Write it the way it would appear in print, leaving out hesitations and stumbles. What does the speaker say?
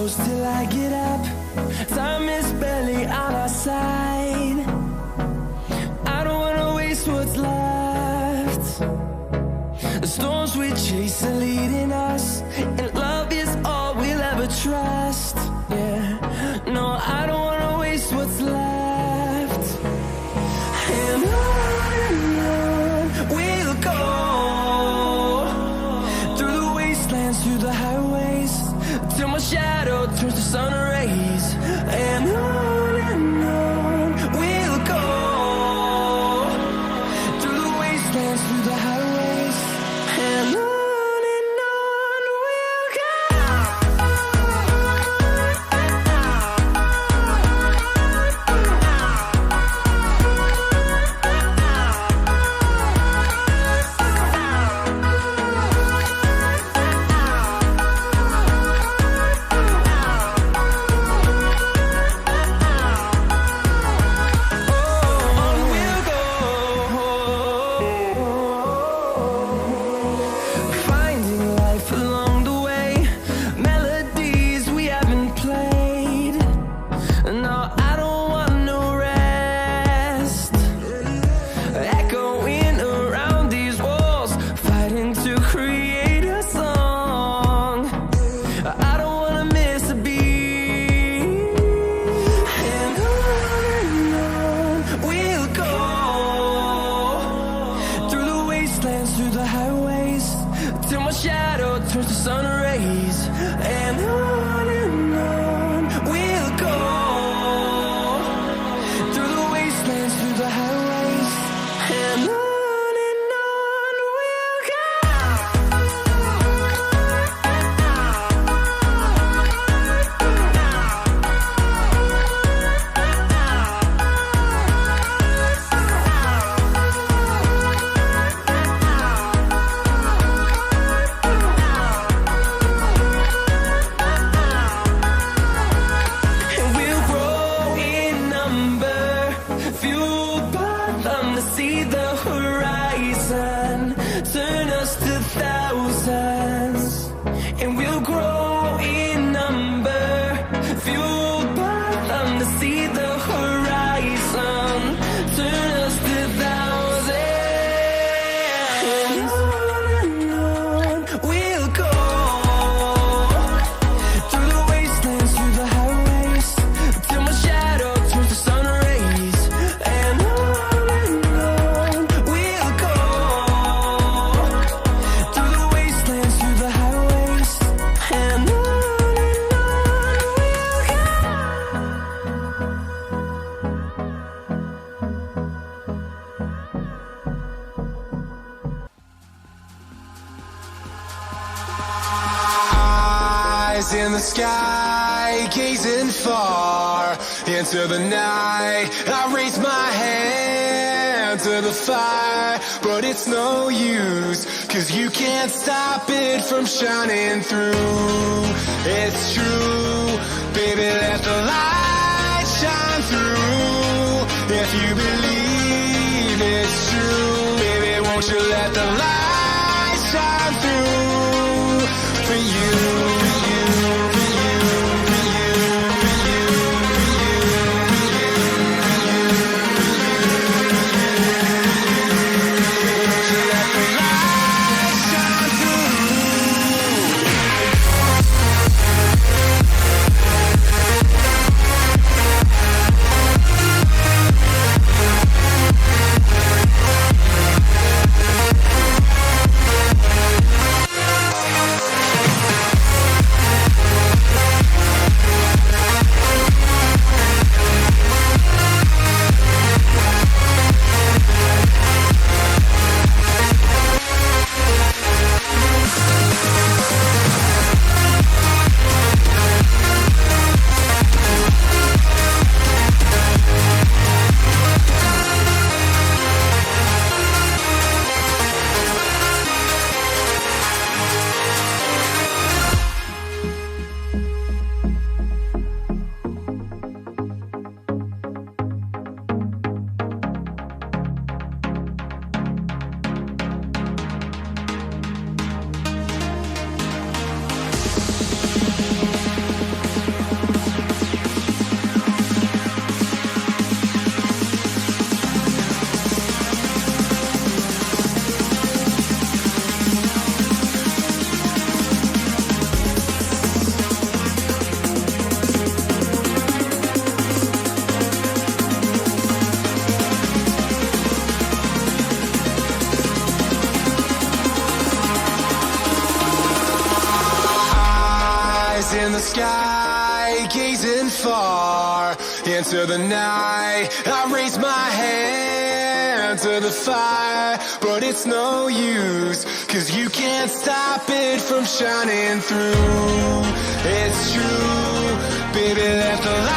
close till I get up. Time is barely on our side. I don't wanna waste what's left. The storms we chase are leading us, and love is all we'll ever trust. Yeah, no, I don't wanna waste what's left. And on we'll go, through the wastelands, through the highways, till my shadow turns to sun rays. And on we'll go, through the wastelands, through the highways, and on we'll go. Finding life along the way, melodies we haven't played. No, I don't want no rest. Echoing around these walls, fighting to create a song. I don't wanna miss a beat. And on we'll go, through the wastelands, through the highways, till my shadow turns to sun rays. And on we'll go, through the wastelands, through the highways, and on we'll go. And we'll grow in number, fueled by them to see the horizon, turn us to thousands. And we'll grow in number, fueled by them to see the horizon, turn us to thousands. And on we'll go, through the wastelands, through the highways, till my shadow turns to sun rays. And on we'll go, through the wastelands, through the highways, and on we'll go. Eyes in the sky, gazing far into the night. I raise my hand to the fire, but it's no use, 'cause you can't stop it from shining through. It's true, baby, let the light shine through. If you believe it's true, baby, won't you let the light shine through for you, for you, for you, for you, for you, for you, won't you let the light shine through? far into the night. I raise my hand to the fire, but it's no use, 'cause you can't stop it from shining through. It's true, baby, let the